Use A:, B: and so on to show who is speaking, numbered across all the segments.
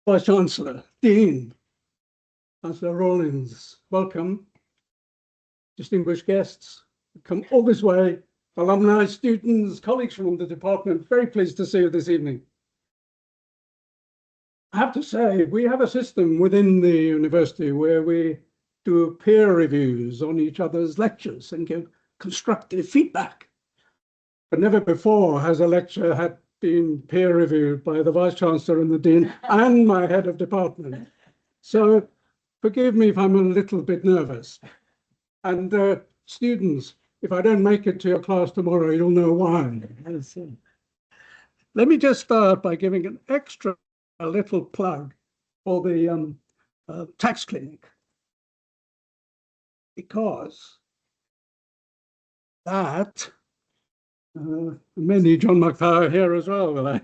A: Vice-Chancellor, Dean, Chancellor Rawlins, welcome. Distinguished guests, come all this way, alumni, students, colleagues from the department, very pleased to see you this evening. I have to say, we have a system within the university where we do peer reviews on each other's lectures and give constructive feedback. But never before has a lecture had been peer reviewed by the Vice-Chancellor and the Dean and my head of department. So forgive me if I'm a little bit nervous. And students, if I don't make it to your class tomorrow, you'll know why. Let me just start by giving an extra little plug for the tax clinic, because that many John McFarlane here as well, will I?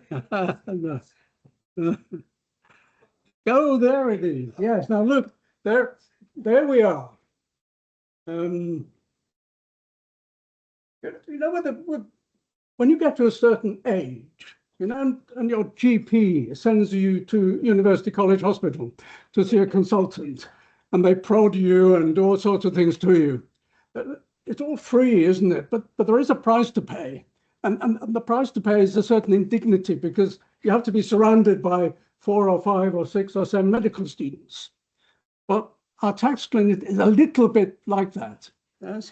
A: Oh, there it is. Yes. Now look, there we are. You know, when you get to a certain age, you know, and your GP sends you to University College Hospital to see a consultant, and they prod you and do all sorts of things to you. It's all free, isn't it? But there is a price to pay. And the price to pay is a certain indignity, because you have to be surrounded by 4 or 5 or 6 or 7 medical students. Well, our tax clinic is a little bit like that. Yes?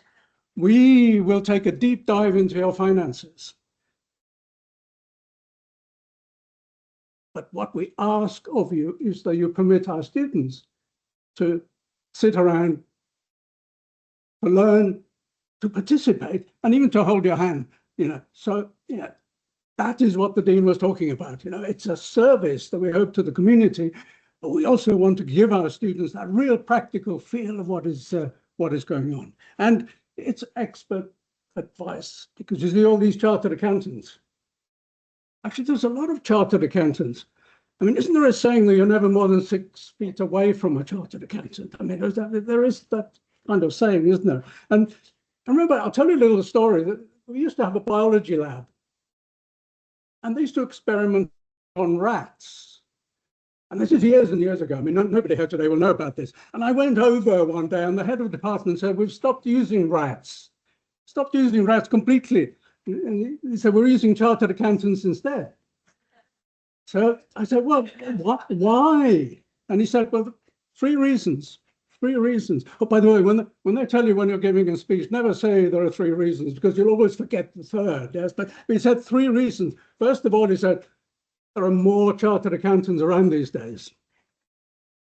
A: We will take a deep dive into your finances. But what we ask of you is that you permit our students to sit around, to learn, to participate, and even to hold your hand. You know, so that is what the Dean was talking about. You know, it's a service that we hope to the community, but we also want to give our students that real practical feel of what is going on. And it's expert advice, because you see all these chartered accountants. Actually, there's a lot of chartered accountants. I mean, isn't there a saying that you're never more than 6 feet away from a chartered accountant? I mean, there is that kind of saying, isn't there? And I remember, I'll tell you a little story. That we used to have a biology lab, and they used to experiment on rats. And this is years and years ago. I mean, nobody here today will know about this. And I went over one day, and the head of the department said, "We've stopped using rats. Stopped using rats completely." And he said, "We're using chartered accountants instead." So I said, "Well, why?" And he said, "Well, 3 reasons. 3 reasons. Oh, by the way, when they tell you when you're giving a speech, never say there are 3 reasons, because you'll always forget the 3rd. Yes, but he said 3 reasons. First of all, he said, there are more chartered accountants around these days.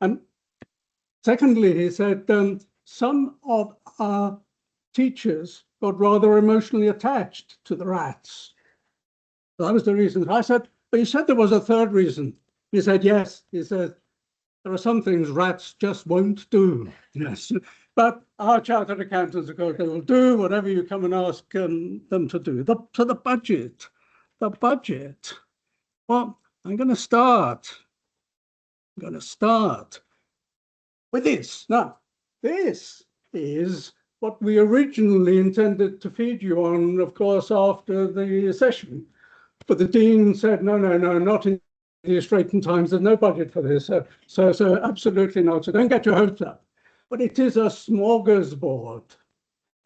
A: And secondly, he said, some of our teachers got rather emotionally attached to the rats." So that was the reason. I said, "But you said there was a 3rd reason." He said, "Yes." He said, "There are some things rats just won't do." Yes, but our chartered accountants, of course, they will do whatever you come and ask them to do. So the budget. Well, I'm going to start with this. Now, this is what we originally intended to feed you on, of course, after the session. But the Dean said, no, not in these straitened times. There's no budget for this. So absolutely not. So don't get your hopes up. But it is a smorgasbord.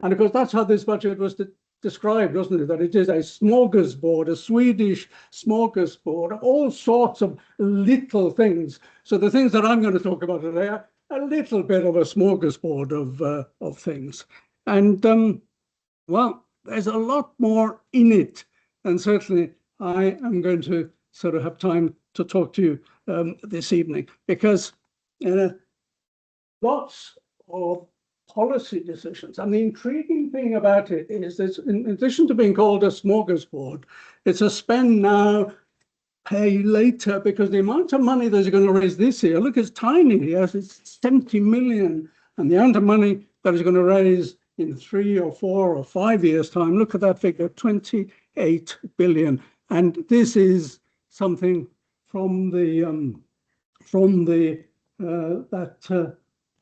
A: And of course, that's how this budget was described, wasn't it? That it is a smorgasbord, a Swedish smorgasbord, of all sorts of little things. So the things that I'm going to talk about today are a little bit of a smorgasbord of things. And well, there's a lot more in it. And certainly I am going to sort of have time to talk to you this evening, because lots of policy decisions. And the intriguing thing about it is that in addition to being called a smorgasbord, it's a spend now, pay later, because the amount of money that you're going to raise this year, look, it's tiny. Yes, it's 70 million. And the amount of money that is going to raise in 3 or 4 or 5 years' time, look at that figure, 28 billion. And this is something from that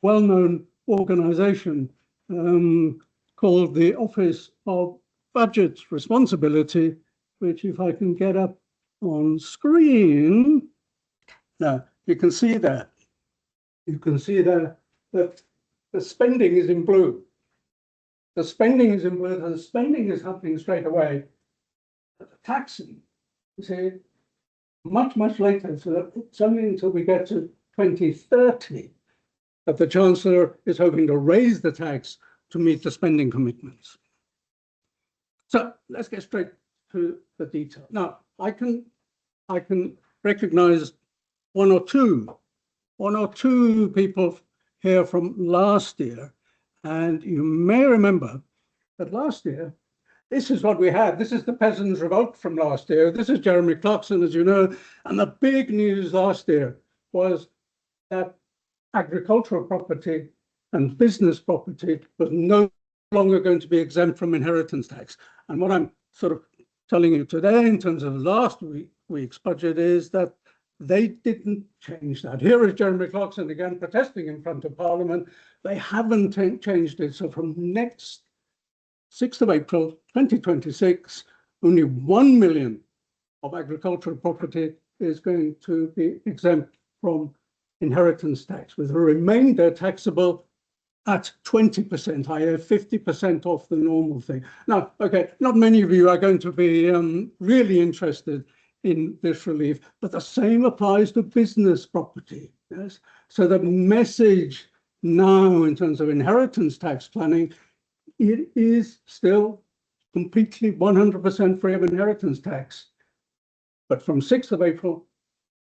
A: well-known organization called the Office of Budget Responsibility, which, if I can get up on screen, no, you can see there that the spending is in blue. The spending is in blue, and the spending is happening straight away. But the taxing, you see, much, much later. So that it's only until we get to 2030 that the Chancellor is hoping to raise the tax to meet the spending commitments. So let's get straight to the detail. Now, I can recognize one or two people here from last year. And you may remember that last year, this is what we had. This is the Peasants' Revolt from last year. This is Jeremy Clarkson, as you know. And the big news last year was that agricultural property and business property was no longer going to be exempt from inheritance tax. And what I'm sort of telling you today in terms of last week's budget is that they didn't change that. Here is Jeremy Clarkson again protesting in front of Parliament. They haven't changed it. So from next 6th of April 2026, only 1 million of agricultural property is going to be exempt from inheritance tax, with the remainder taxable at 20%, i.e. 50% off the normal thing. Now, okay, not many of you are going to be really interested in this relief, but the same applies to business property. Yes, so the message now in terms of inheritance tax planning, it is still completely 100% free of inheritance tax. But from 6th of April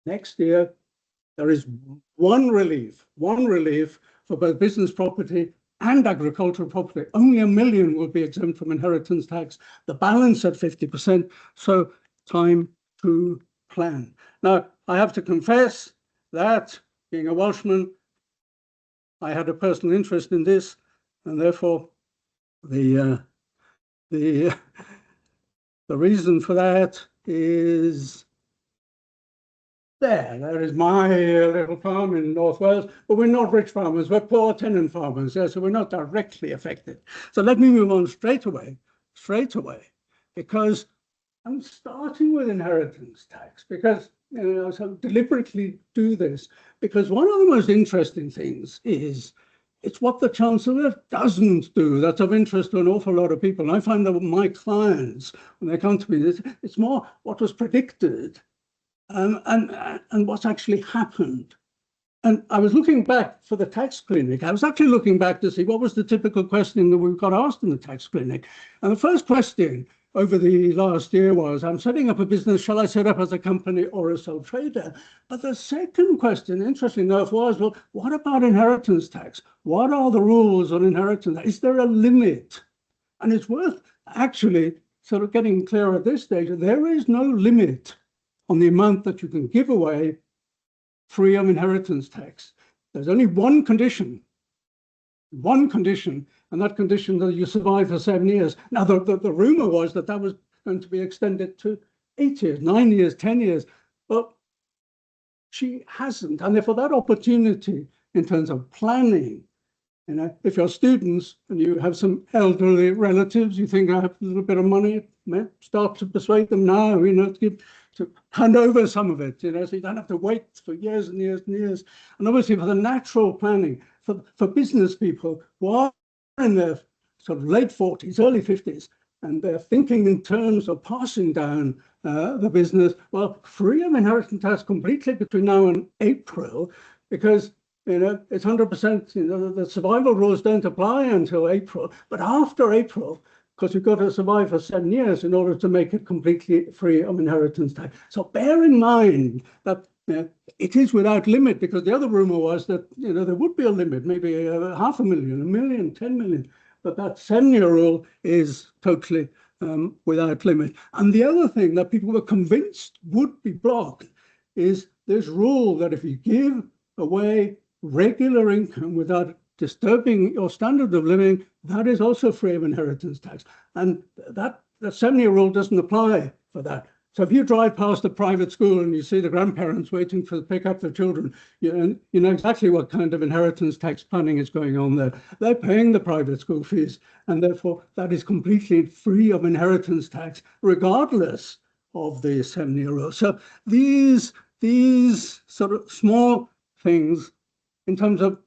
A: next year, there is one relief for both business property and agricultural property. Only 1 million will be exempt from inheritance tax, the balance at 50%. So time to plan. Now, I have to confess that being a Welshman, I had a personal interest in this, and therefore the reason for that is there is my little farm in North Wales, but we're not rich farmers, we're poor tenant farmers, yeah, so we're not directly affected. So let me move on straight away, because I'm starting with inheritance tax, because so deliberately do this, because one of the most interesting things is it's what the Chancellor doesn't do that's of interest to an awful lot of people. And I find that with my clients, when they come to me, it's more what was predicted and what's actually happened. And I was looking back for the tax clinic. I was actually looking back to see what was the typical question that we got asked in the tax clinic. And the first question over the last year was, I'm setting up a business, shall I set up as a company or a sole trader? But the second question, interestingly enough, was, well, what about inheritance tax? What are the rules on inheritance tax? Is there a limit? And it's worth actually sort of getting clear at this stage that there is no limit on the amount that you can give away free of inheritance tax. There's only one condition, and that condition that you survive for 7 years. Now, the rumor was that that was going to be extended to 8 years, 9 years, 10 years, but she hasn't. And therefore that opportunity in terms of planning, if you're students and you have some elderly relatives, you think I have a little bit of money, start to persuade them now, to hand over some of it, so you don't have to wait for years and years and years. And obviously for the natural planning, for business people who are in their sort of late 40s, early 50s, and they're thinking in terms of passing down the business, well, free of inheritance tax completely between now and April, because it's 100%, the survival rules don't apply until April, but after April, because you've got to survive for 7 years in order to make it completely free of inheritance tax. So bear in mind that it is without limit, because the other rumor was that there would be a limit, maybe 500,000, 1 million, 10 million, but that 7-year rule is totally without limit. And the other thing that people were convinced would be blocked is this rule that if you give away regular income without disturbing your standard of living, that is also free of inheritance tax. And that the 7-year rule doesn't apply for that. So if you drive past a private school and you see the grandparents waiting to pick up their children, you know exactly what kind of inheritance tax planning is going on there. They're paying the private school fees, and therefore that is completely free of inheritance tax, regardless of the 7-year rule. So these these sort of small things in terms of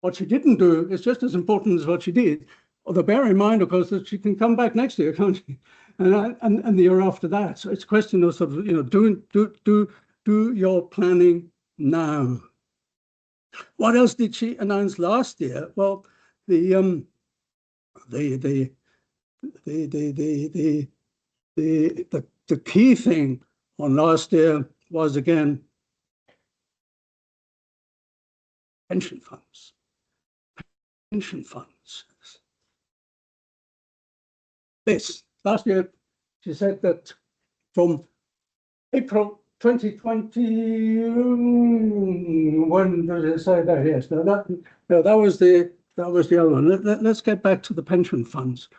A: what she didn't do is just as important as what she did. Although bear in mind, of course, that she can come back next year, can't she? And the year after that. So it's a question of sort of, do your planning now. What else did she announce last year? Well, the key thing on last year was again pension funds. Pension funds. This last year, she said that from April 2020, when did it say that? Yes, no, that was the other one. Let's get back to the pension funds.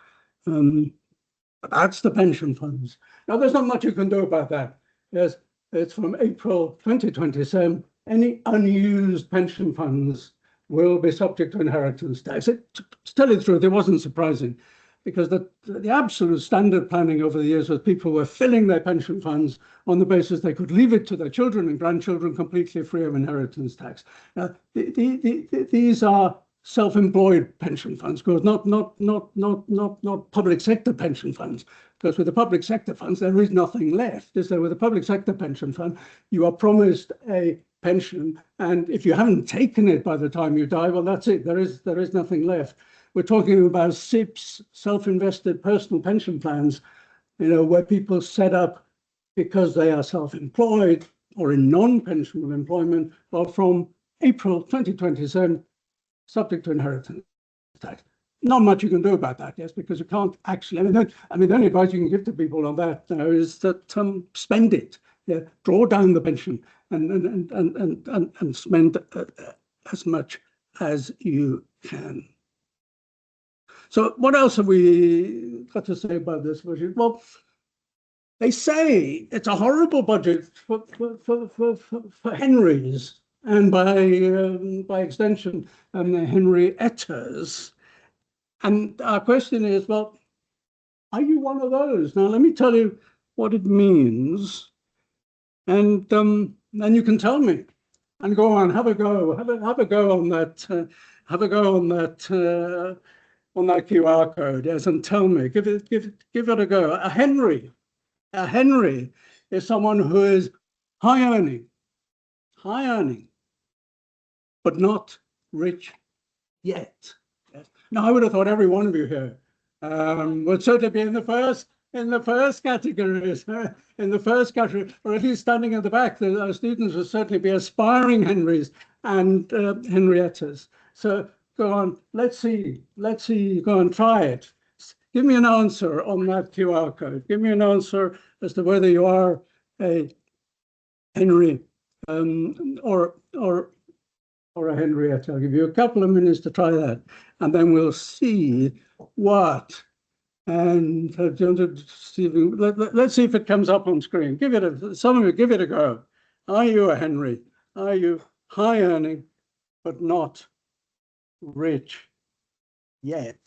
A: That's the pension funds. Now, there's not much you can do about that. Yes, it's from April 2027. Any unused pension funds will be subject to inheritance tax. To tell you the truth, it wasn't surprising, because the absolute standard planning over the years was people were filling their pension funds on the basis they could leave it to their children and grandchildren completely free of inheritance tax. Now, these are self-employed pension funds, because not public sector pension funds. Because with the public sector funds, there is nothing left. Is there? With a public sector pension fund, you are promised a pension, and if you haven't taken it by the time you die, well, that's it. There is nothing left. We're talking about SIPs, self-invested personal pension plans, where people set up because they are self-employed or in non-pensionable employment, well, from April 2027, subject to inheritance tax. Not much you can do about that, yes, because you can't actually. The only advice you can give to people on that is that spend it, yeah, draw down the pension and spend as much as you can. So what else have we got to say about this budget? Well, they say it's a horrible budget for Henrys, and by extension, Henriettas. And our question is, well, are you one of those? Now, let me tell you what it means, and then you can tell me. And go on, have a go on that, on that QR code, yes, and tell me, give it a go. A Henry is someone who is high earning, but not rich yet. Yes. Now, I would have thought every one of you here would certainly be in the first category, or at least standing at the back. Our students would certainly be aspiring Henrys and Henriettas. So go on, let's see, go and try it. Give me an answer on that QR code. Give me an answer as to whether you are a Henry or a Henrietta. I'll give you a couple of minutes to try that, and then we'll see what. And let's see if it comes up on screen. Some of you give it a go. Are you a Henry? Are you high earning, but not rich yet?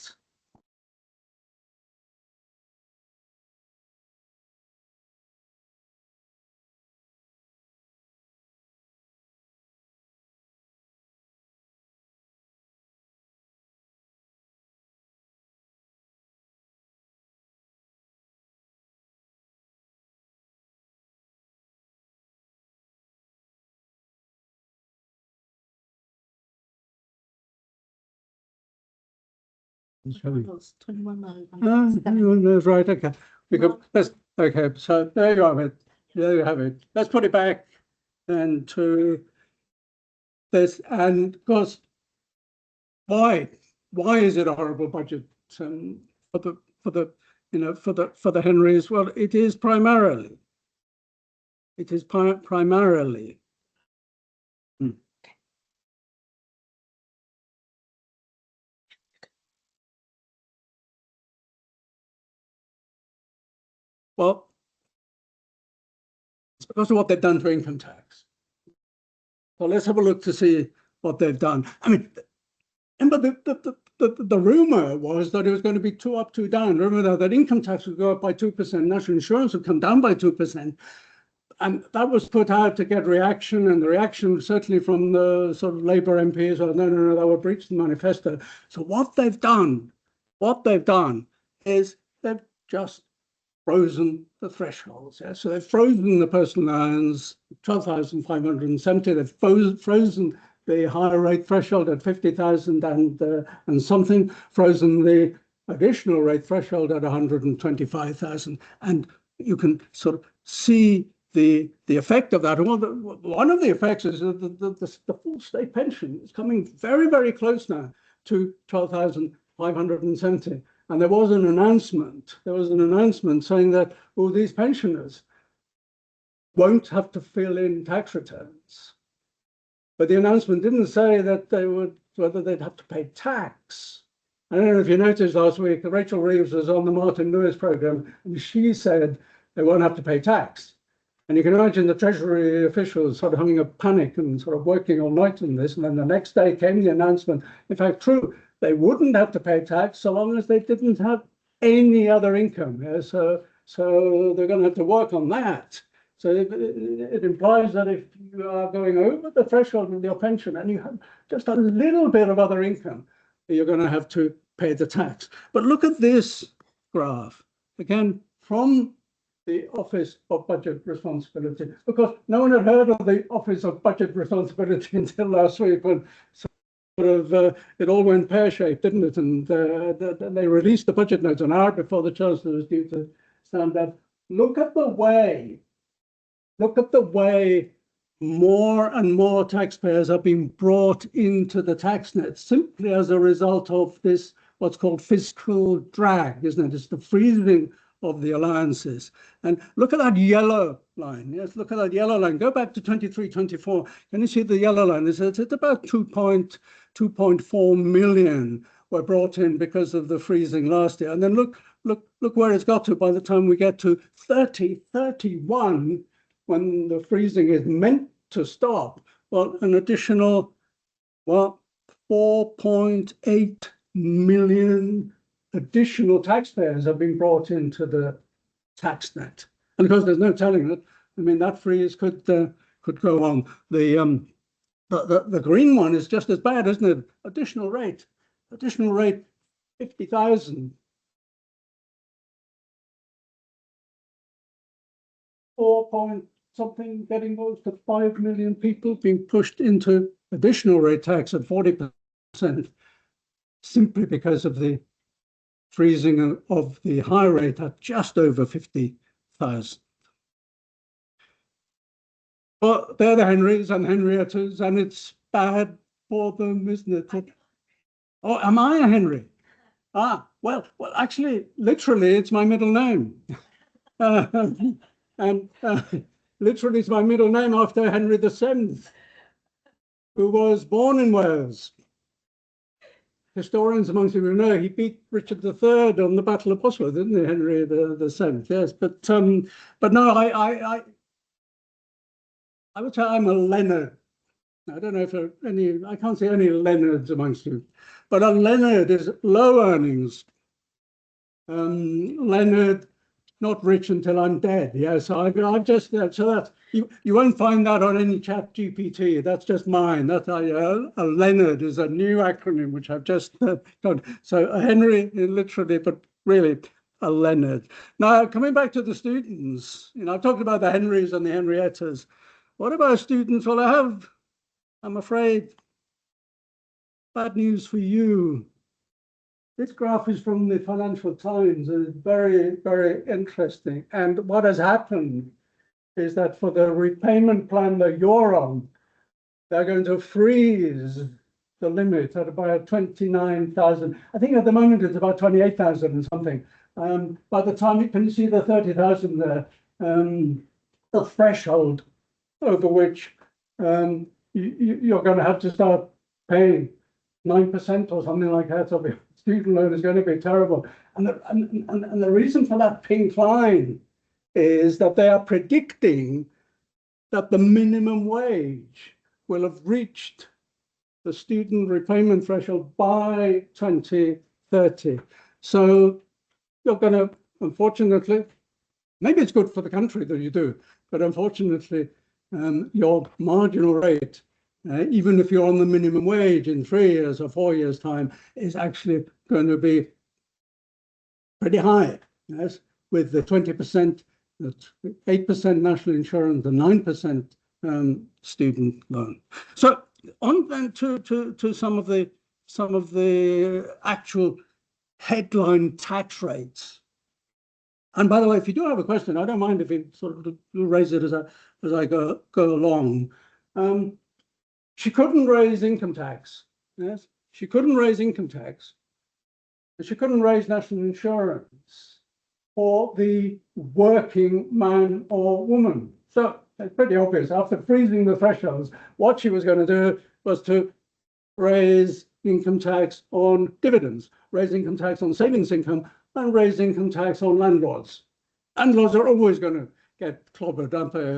A: Right, okay. Okay, so there you have it. There you have it. Let's put it back then to this. And of course, why is it a horrible budget for the Henrys? Well, it is primarily. Well, it's because of what they've done to income tax. So let's have a look to see what they've done. I mean, but the rumor was that it was going to be 2 up, 2 down. Remember that income tax would go up by 2%, national insurance would come down by 2%. And that was put out to get reaction, and the reaction certainly from the sort of Labour MPs was, no, they were breaching the manifesto. So what they've done is they've just frozen the thresholds. Yeah? So they've frozen the personal allowance, 12,570. They've frozen the higher rate threshold at 50,000 and something, frozen the additional rate threshold at 125,000. And you can sort of see the effect of that. Well, one of the effects is that the full state pension is coming very, very close now to 12,570. And there was an announcement saying that, well, these pensioners won't have to fill in tax returns. But the announcement didn't say that whether they'd have to pay tax. I don't know if you noticed last week, Rachel Reeves was on the Martin Lewis program, and she said they won't have to pay tax. And you can imagine the Treasury officials sort of having a panic and sort of working all night on this. And then the next day came the announcement, in fact, true, they wouldn't have to pay tax so long as they didn't have any other income. Yeah? So they're going to have to work on that. So it implies that if you are going over the threshold with your pension and you have just a little bit of other income, you're going to have to pay the tax. But look at this graph, again, from the Office of Budget Responsibility, because no one had heard of the Office of Budget Responsibility until last week when it all went pear-shaped, didn't it? And they released the budget notes an hour before the Chancellor was due to stand up. Look at the way more and more taxpayers are being brought into the tax net simply as a result of this, what's called fiscal drag, isn't it? It's the freezing of the allowances. And look at that yellow line. Yes, look at that yellow line. Go back to 23, 24. Can you see the yellow line? It's about 2.4 million were brought in because of the freezing last year. And then look where it's got to by the time we get to 31, when the freezing is meant to stop. Well, an additional, 4.8 million additional taxpayers have been brought into the tax net. And of course, there's no telling it. I mean, that freeze could go on. The green one is just as bad, isn't it? Additional rate, 50,000. 4 point something, getting close to 5 million people being pushed into additional rate tax at 40%, simply because of the freezing of the high rate at just over 50,000. But they're the Henrys and Henriettas, and it's bad for them, isn't it? Oh, am I a Henry? Well, actually, literally, it's my middle name. And literally, it's my middle name after Henry VII, who was born in Wales. Historians amongst you will know he beat Richard III on the Battle of Bosworth, didn't he, Henry VII? Yes, but no, I would say I'm a Leonard. I don't know if there are any. I can't see any Leonards amongst you, but a Leonard is low earnings. Leonard, not rich until I'm dead. Yeah, so I've just so that's you won't find that on any chat GPT. That's just mine. That's a Leonard is a new acronym which I've just got. So a Henry literally, but really a Leonard. Now coming back to the students, I've talked about the Henrys and the Henriettas. What about students? Well, I'm afraid, bad news for you. This graph is from the Financial Times, and it's very, very interesting. And what has happened is that for the repayment plan that you're on, they're going to freeze the limit at about 29,000. I think at the moment it's about 28,000 and something. By the time can you see the 30,000 there? The threshold over which you're going to have to start paying 9% or something like that. So the student loan is going to be terrible. And the reason for that pink line is that they are predicting that the minimum wage will have reached the student repayment threshold by 2030. So you're going to, unfortunately, maybe it's good for the country that you do, but unfortunately, your marginal rate, even if you're on the minimum wage in 3 years or 4 years' time, is actually going to be pretty high, yes, with the 20%, 8% national insurance, the 9% student loan. So on then to some of the actual headline tax rates. And by the way, if you do have a question, I don't mind if you sort of raise it as I go along. She couldn't raise income tax. Yes, she couldn't raise income tax. She couldn't raise national insurance for the working man or woman. So it's pretty obvious. After freezing the thresholds, what she was going to do was to raise income tax on dividends, raise income tax on savings income, and raise income tax on landlords. Landlords are always going to get clobbered, aren't they,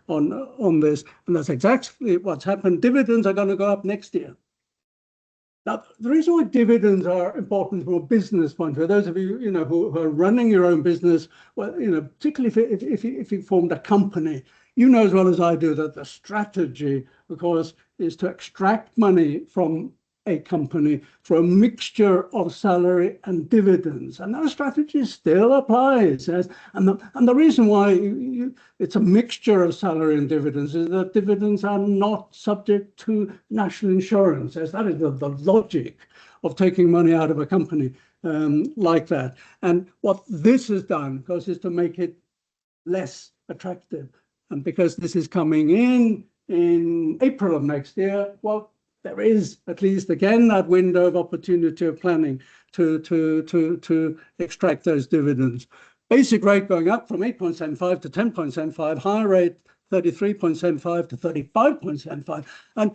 A: on this? And that's exactly what's happened. Dividends are going to go up next year. Now, the reason why dividends are important from a business point of view, those of you, who are running your own business, well, particularly if you formed a company, you know as well as I do that the strategy, of course, is to extract money from a company for a mixture of salary and dividends, and that strategy still applies. Yes? And the reason why it's a mixture of salary and dividends is that dividends are not subject to national insurance. Yes? That is the logic of taking money out of a company like that. And what this has done, of course, is to make it less attractive. And because this is coming in April of next year, well, there is at least again that window of opportunity of planning to extract those dividends. Basic rate going up from 8.75 to 10.75, higher rate 33.75 to 35.75. And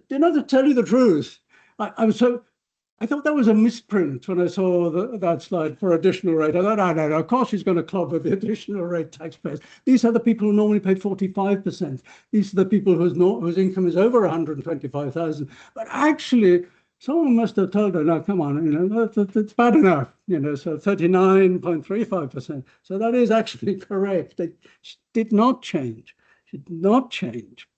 A: to tell you the truth, I thought that was a misprint when I saw that slide for additional rate. I thought, no, of course she's going to clobber the additional rate taxpayers. These are the people who normally pay 45%. These are the people whose income is over 125,000. But actually, someone must have told her, no, come on, that's bad enough, so 39.35%. So that is actually correct. It did not change. She did not change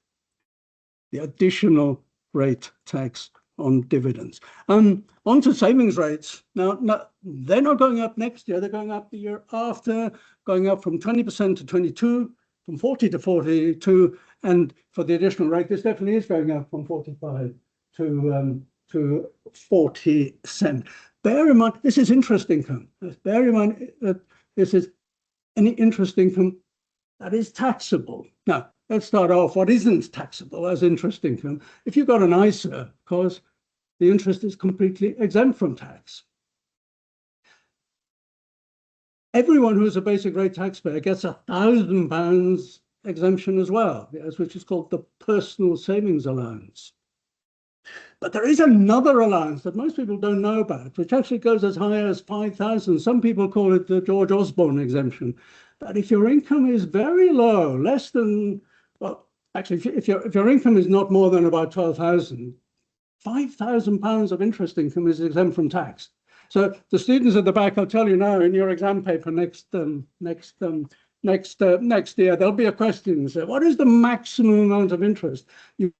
A: the additional rate tax on dividends. On to savings rates. Now, they're not going up next year. They're going up the year after, going up from 20% to 22, from 40 to 42. And for the additional rate, this definitely is going up from 45 to 40 cents. Bear in mind, this is interest income. Bear in mind that this is any interest income that is taxable. Now, let's start off. What isn't taxable as interest income? If you've got an ISA, of course, the interest is completely exempt from tax. Everyone who's a basic rate taxpayer gets £1,000 exemption as well, yes, which is called the personal savings allowance. But there is another allowance that most people don't know about, which actually goes as high as 5,000. Some people call it the George Osborne exemption. That if your income is very low, less than, well, actually, if your income is not more than about 12,000, £5,000 of interest income is exempt from tax. So the students at the back, I'll tell you now, in your exam paper next year, there'll be a question. So what is the maximum amount of interest you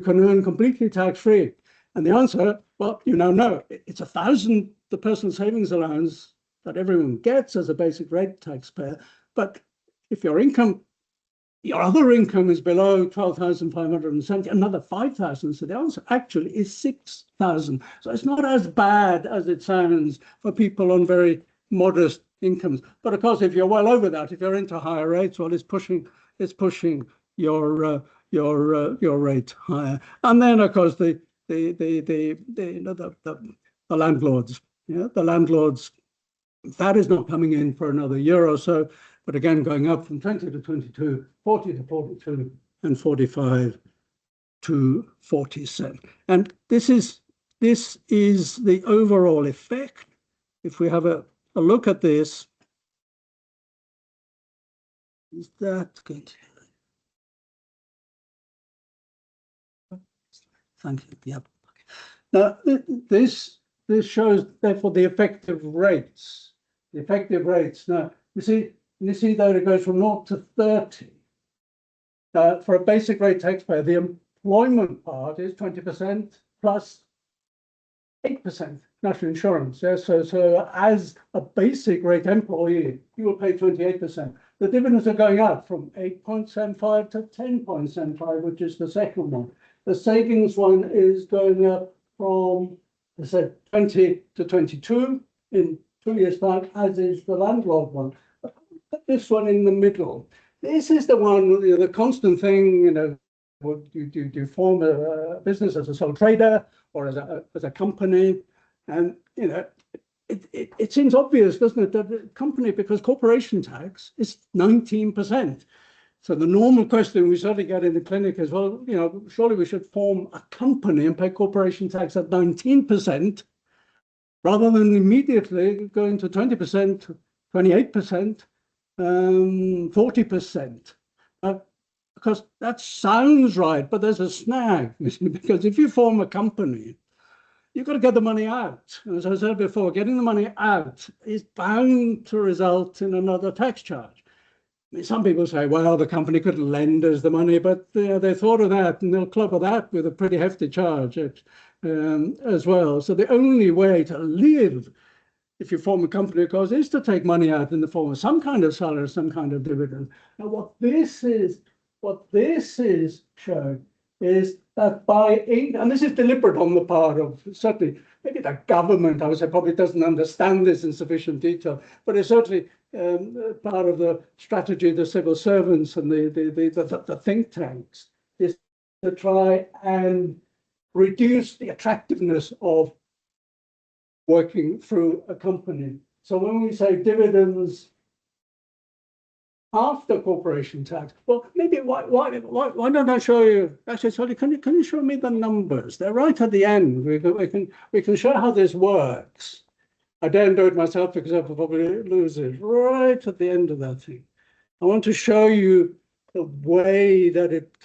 A: can earn completely tax-free? And the answer, well, you now know. It's 1,000, the personal savings allowance that everyone gets as a basic rate taxpayer. But if your other income is below 12,570, another 5,000. So the answer actually is 6,000. So it's not as bad as it sounds for people on very modest incomes. But of course, if you're well over that, if you're into higher rates, well, it's pushing your rate higher. And then, of course, the landlords. Yeah, the landlords. That is not coming in for another year or so. But again, going up from 20 to 22, 40 to 42, and 45 to 47. And this is the overall effect. If we have a look at this, is that good? Thank you. Yep. Now, this shows, therefore, the effective rates. The effective rates. Now, you see, And you see that it goes from 0 to 30. For a basic rate taxpayer, the employment part is 20% plus 8% national insurance. Yeah? So as a basic rate employee, you will pay 28%. The dividends are going up from 8.75 to 10.75, which is the second one. The savings one is going up from, I said, 20 to 22 in 2 years' time, as is the landlord one. Put this one in the middle. This is the one, the constant thing, do you form a business as a sole trader or as a company? And, it seems obvious, doesn't it, that the company, because corporation tax is 19%. So the normal question we sort of get in the clinic is, well, surely we should form a company and pay corporation tax at 19%, rather than immediately going to 20%, 28%, 40%. Because that sounds right, but there's a snag, because if you form a company, you've got to get the money out. As I said before, getting the money out is bound to result in another tax charge. I mean, some people say, well, the company could lend us the money, but they thought of that and they'll club that with a pretty hefty charge as well. So the only way to live if you form a company, of course, is to take money out in the form of some kind of salary, some kind of dividend. Now, what this is showing is that and this is deliberate on the part of, certainly, maybe the government, I would say, probably doesn't understand this in sufficient detail, but it's certainly part of the strategy of the civil servants and the think tanks, is to try and reduce the attractiveness of working through a company. So when we say dividends after corporation tax, well, maybe why don't I show you? Actually, sorry, can you show me the numbers? They're right at the end. We can show how this works. I don't do it myself because I probably lose it right at the end of that thing. I want to show you the way that it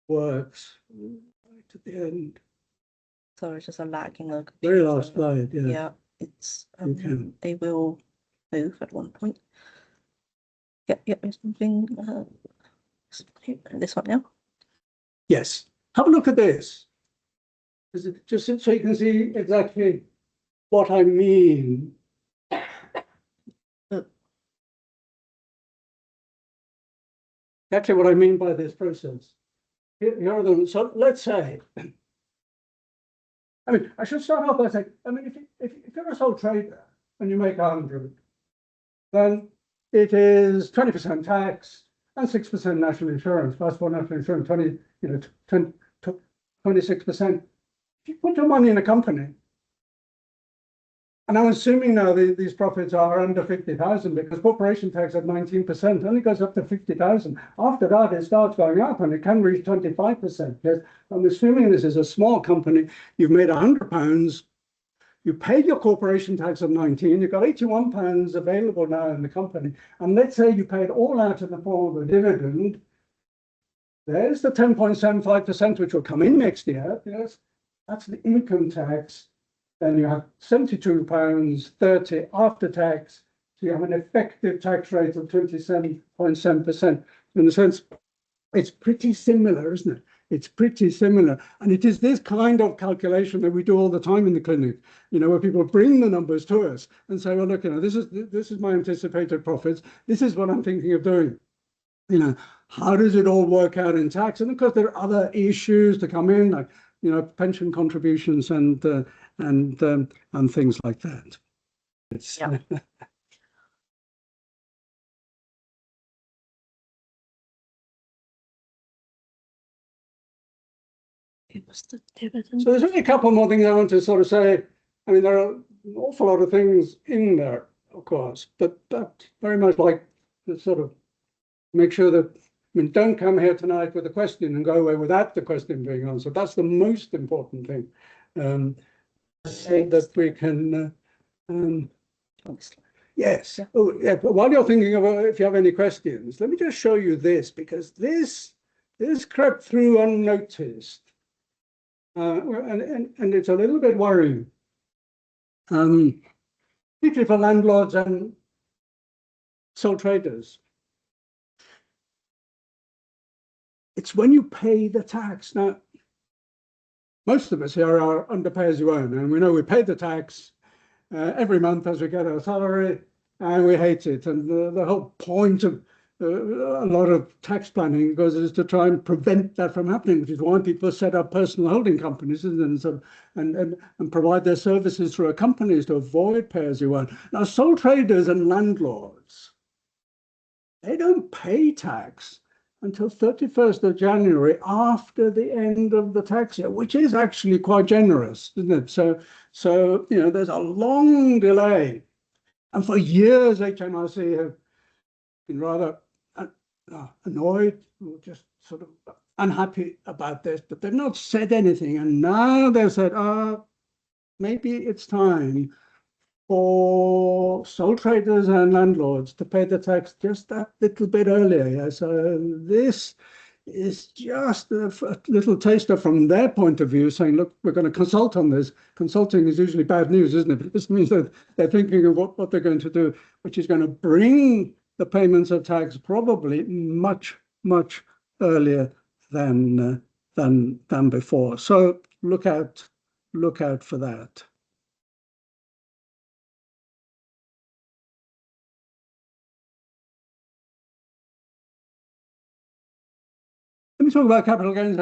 A: works right at the end.
B: Sorry, it's just a lagging look.
A: Very last slide, yeah.
B: Yeah, it's they will move at one point. Yep, it's moving. This one now.
A: Yes. Have a look at this. Just so you can see exactly what I mean. Exactly what I mean by this process. Here are them. So let's say, I mean, I should start off by saying, I mean, if you're a sole trader and you make 100, then it is 20% tax and 6% national insurance, plus one national insurance, 26%. If you put your money in a company, and I'm assuming now these profits are under 50,000 because corporation tax at 19% only goes up to 50,000. After that, it starts going up and it can reach 25%. Yes, I'm assuming this is a small company. You've made £100. You paid your corporation tax of 19. You've got £81 available now in the company. And let's say you paid all out in the form of a dividend. There's the 10.75%, which will come in next year. Yes, that's the income tax. Then you have £72.30 after tax. So you have an effective tax rate of 27.7%. In a sense, it's pretty similar, isn't it? It's pretty similar. And it is this kind of calculation that we do all the time in the clinic, where people bring the numbers to us and say, well, look, this is my anticipated profits. This is what I'm thinking of doing. How does it all work out in tax? And of course, there are other issues to come in, like, pension contributions and things like that.
B: Yeah. It was the dividend.
A: So there's only a couple more things I want to sort of say. I mean, there are an awful lot of things in there, of course, but very much like to sort of make sure that, don't come here tonight with a question and go away without the question being answered. That's the most important thing. So that we can, yes. Yeah. Oh, yeah. But while you're thinking of if you have any questions, let me just show you this, because this crept through unnoticed. And it's a little bit worrying, particularly for landlords and sole traders. It's when you pay the tax. Now, most of us here are under pay as you earn, and we know we pay the tax every month as we get our salary, and we hate it. And the whole point of a lot of tax planning is to try and prevent that from happening, which is why people set up personal holding companies and provide their services through a companies to avoid pay as you earn. Now, sole traders and landlords, they don't pay tax until 31st of January after the end of the tax year, which is actually quite generous, isn't it? So there's a long delay. And for years, HMRC have been rather annoyed or just sort of unhappy about this, but they've not said anything. And now they've said, maybe it's time for sole traders and landlords to pay the tax just that little bit earlier. Yeah? So this is just a little taster from their point of view, saying, look, we're going to consult on this. Consulting is usually bad news, isn't it? This means that they're thinking of what they're going to do, which is going to bring the payments of tax probably much, much earlier than before. So look out for that. Let me talk about capital gains.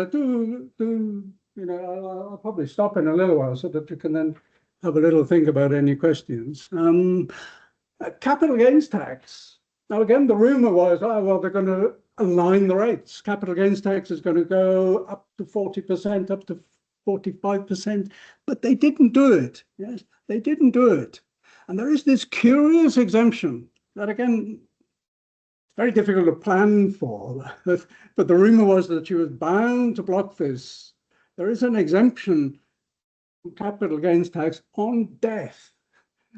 A: I'll probably stop in a little while so that you can then have a little think about any questions. Capital gains tax. Now, again, the rumor was, well, they're going to align the rates. Capital gains tax is going to go up to 40%, up to 45%, but they didn't do it. Yes, they didn't do it. And there is this curious exemption that, again, very difficult to plan for, but the rumor was that she was bound to block this. There is an exemption from capital gains tax on death,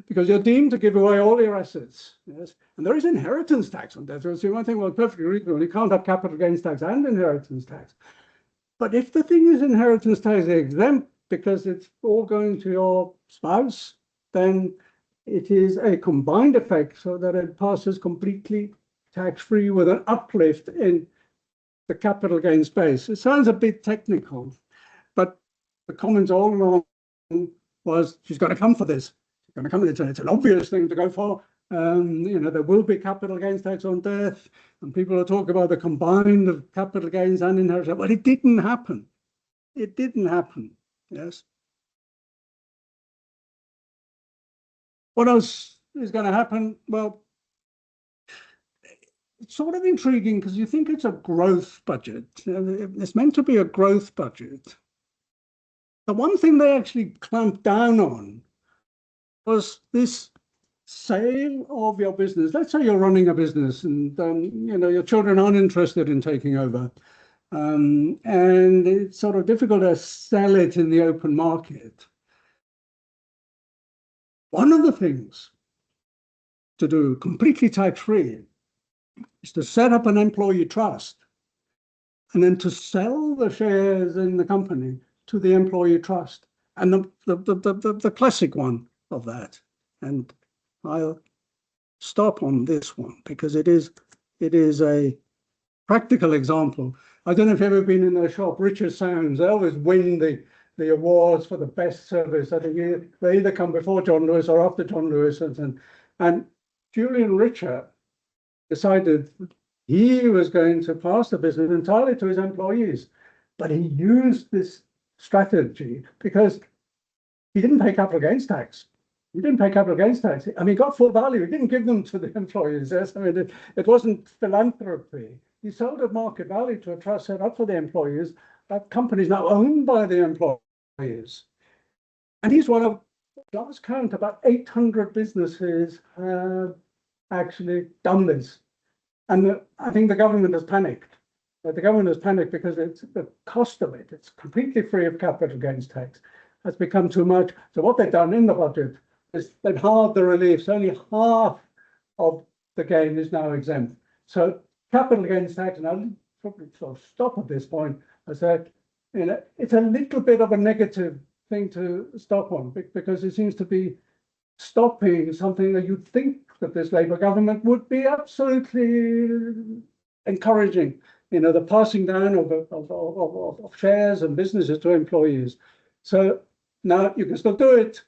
A: because you're deemed to give away all your assets. Yes, and there is inheritance tax on death. So you might think, well, perfectly reasonable. You can't have capital gains tax and inheritance tax. But if the thing is inheritance tax exempt because it's all going to your spouse, then it is a combined effect so that it passes completely tax-free with an uplift in the capital gains base. It sounds a bit technical, but the comments all along was she's going to come for this. She's going to come. It's an obvious thing to go for. There will be capital gains tax on death, and people are talking about the combined of capital gains and inheritance. But it didn't happen. It didn't happen. Yes. What else is going to happen? Well, it's sort of intriguing because you think it's a growth budget. It's meant to be a growth budget. The one thing they actually clamped down on was this sale of your business. Let's say you're running a business and your children aren't interested in taking over. And it's sort of difficult to sell it in the open market. One of the things to do completely tax-free is to set up an employee trust and then to sell the shares in the company to the employee trust. And the classic one of that, and I'll stop on this one because it is a practical example. I don't know if you've ever been in their shop, Richard Sounds. They always win the awards for the best service. I think they either come before John Lewis or after John Lewis. And Julian Richard decided he was going to pass the business entirely to his employees. But he used this strategy because he didn't pay capital gains tax. He didn't pay capital gains tax. I mean, he got full value. He didn't give them to the employees. Yes, I mean, it wasn't philanthropy. He sold at market value to a trust set up for the employees. That company is now owned by the employees. And he's one of, last count, about 800 businesses have actually done this. And I think the government has panicked. The government has panicked because it's the cost of it. It's completely free of capital gains tax. Has become too much. So what they've done in the budget is they've halved the reliefs. Only half of the gain is now exempt. So capital gains tax, and I'll probably sort of stop at this point. I said, it's a little bit of a negative thing to stop on because it seems to be stopping something that you'd think that this Labour government would be absolutely encouraging, the passing down of shares and businesses to employees. So now you can still do it.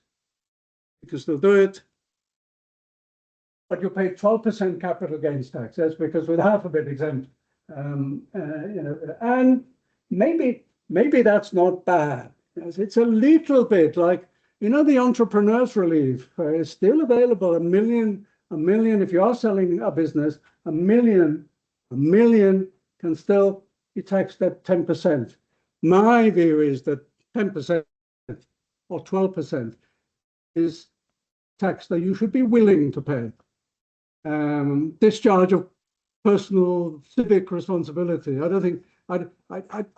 A: You can still do it. But you pay 12% capital gains tax. That's because with half of it exempt. And maybe that's not bad. It's a little bit like, the entrepreneur's relief is still available. A million, if you are selling a business, a million can still be taxed at 10%. My view is that 10% or 12% is tax that you should be willing to pay. Discharge of personal civic responsibility. I don't think I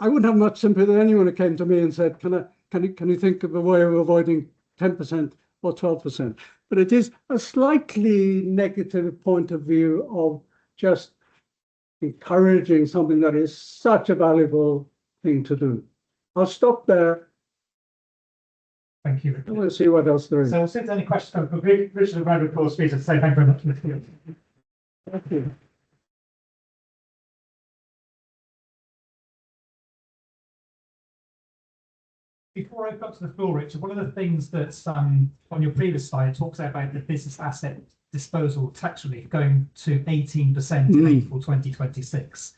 A: wouldn't have much sympathy with anyone who came to me and said, can you think of a way of avoiding 10% or 12%? But it is a slightly negative point of view of just encouraging something that is such a valuable thing to do. I'll stop there.
C: Thank you.
A: I want to see what else there is.
C: So, since any questions, Richard, a round of applause, please, to say thank you very much.
A: Thank you.
C: Before I go to the floor, Richard, one of the things that's on your previous slide talks about the business asset disposal tax relief going to 18% in April 2026.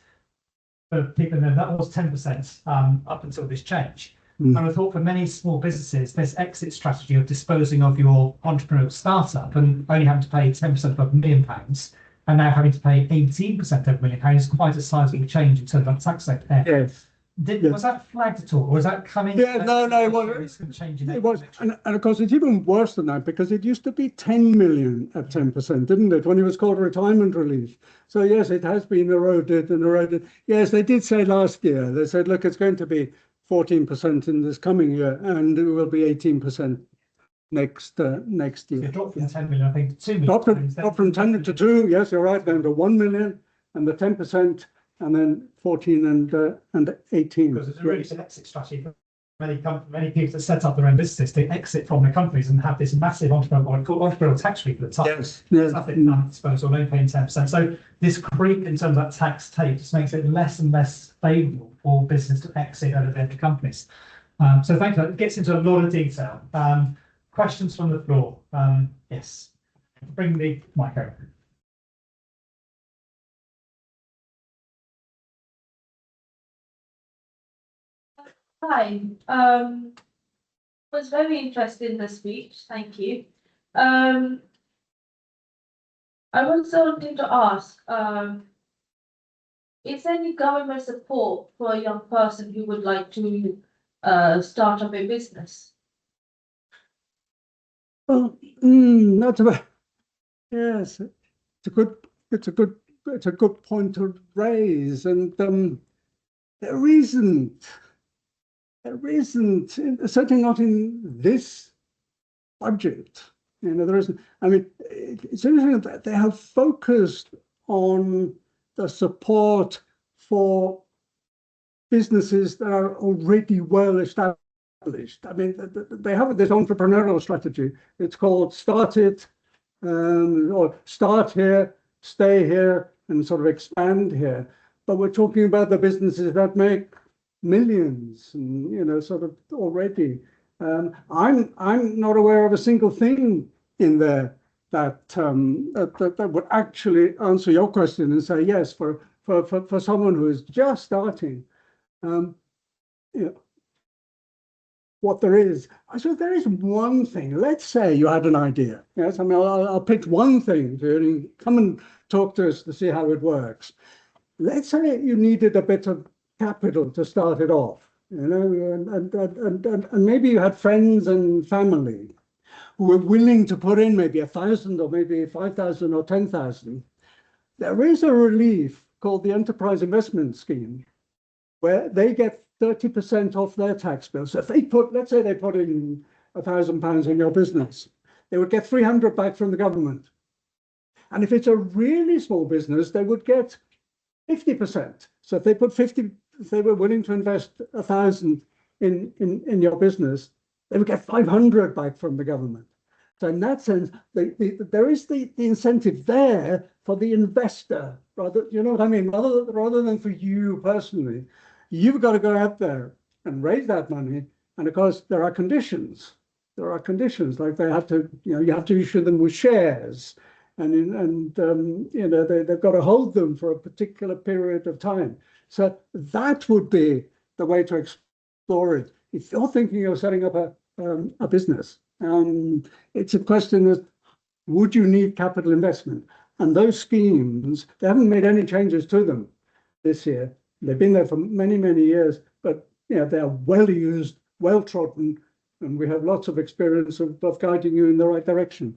C: But people know that was 10% up until this change. And I thought for many small businesses, this exit strategy of disposing of your entrepreneurial startup and only having to pay 10% of £1 million and now having to pay 18% of £1 million is quite a sizable change in terms of tax rate.
A: Yes.
C: Was that flagged at all, or was that coming?
A: Yeah, no, it was. It was, and of course, it's even worse than that because it used to be 10 million at 10%, didn't it? When it was called retirement relief. So yes, it has been eroded and eroded. Yes, they did say last year. They said, look, it's going to be 14% in this coming year, and it will be 18% next year.
C: It dropped from 10 million, I think, to 2 million.
A: Dropped from 10 to 2. Yes, you're right. Then to 1 million, and the 10%. And then 14 and 18.
C: Because it's a really good exit strategy for many people that set up their own businesses to exit from their companies and have this massive entrepreneurial tax relief at the top.
A: Yes.
C: Nothing disposal, only paying 10%. So this creep in terms of that tax take just makes it less and less favourable for business to exit out of their companies. So thank you. That gets into a lot of detail. Questions from the floor? Yes. Bring the mic over.
D: Hi, was very interested in the speech, thank you. I was wanting to ask, is there any government support for a young person who would like to start up a business?
A: Well, that's about, yes, it's a good point to raise, and there isn't, certainly not in this budget. There isn't. I mean, it's interesting that they have focused on the support for businesses that are already well established. I mean, they have this entrepreneurial strategy. It's called Start It, or Start Here, Stay Here, and sort of expand here. But we're talking about the businesses that make millions, and sort of already. I'm not aware of a single thing in there that would actually answer your question and say yes for someone who is just starting. What there is, I suppose there is one thing. Let's say you had an idea. Yes, I mean I'll pitch one thing to you and come and talk to us to see how it works. Let's say you needed a bit of capital to start it off, and maybe you had friends and family who were willing to put in maybe 1,000 or maybe 5,000 or 10,000. There is a relief called the Enterprise Investment Scheme, where they get 30% off their tax bill. So if they let's say they put in £1,000 in your business, they would get 300 back from the government. And if it's a really small business, they would get 50%. So if they put 50, if they were willing to invest 1,000 in your business, they would get 500 back from the government. So in that sense, there is the incentive there for the investor, rather, you know what I mean? Rather than for you personally, you've got to go out there and raise that money. And of course, there are conditions. There are conditions, like they have to, you have to issue them with shares, and they've got to hold them for a particular period of time. So that would be the way to explore it. If you're thinking of setting up a business, it's a question of, would you need capital investment? And those schemes, they haven't made any changes to them this year. They've been there for many, many years, but they're well used, well trodden, and we have lots of experience of guiding you in the right direction.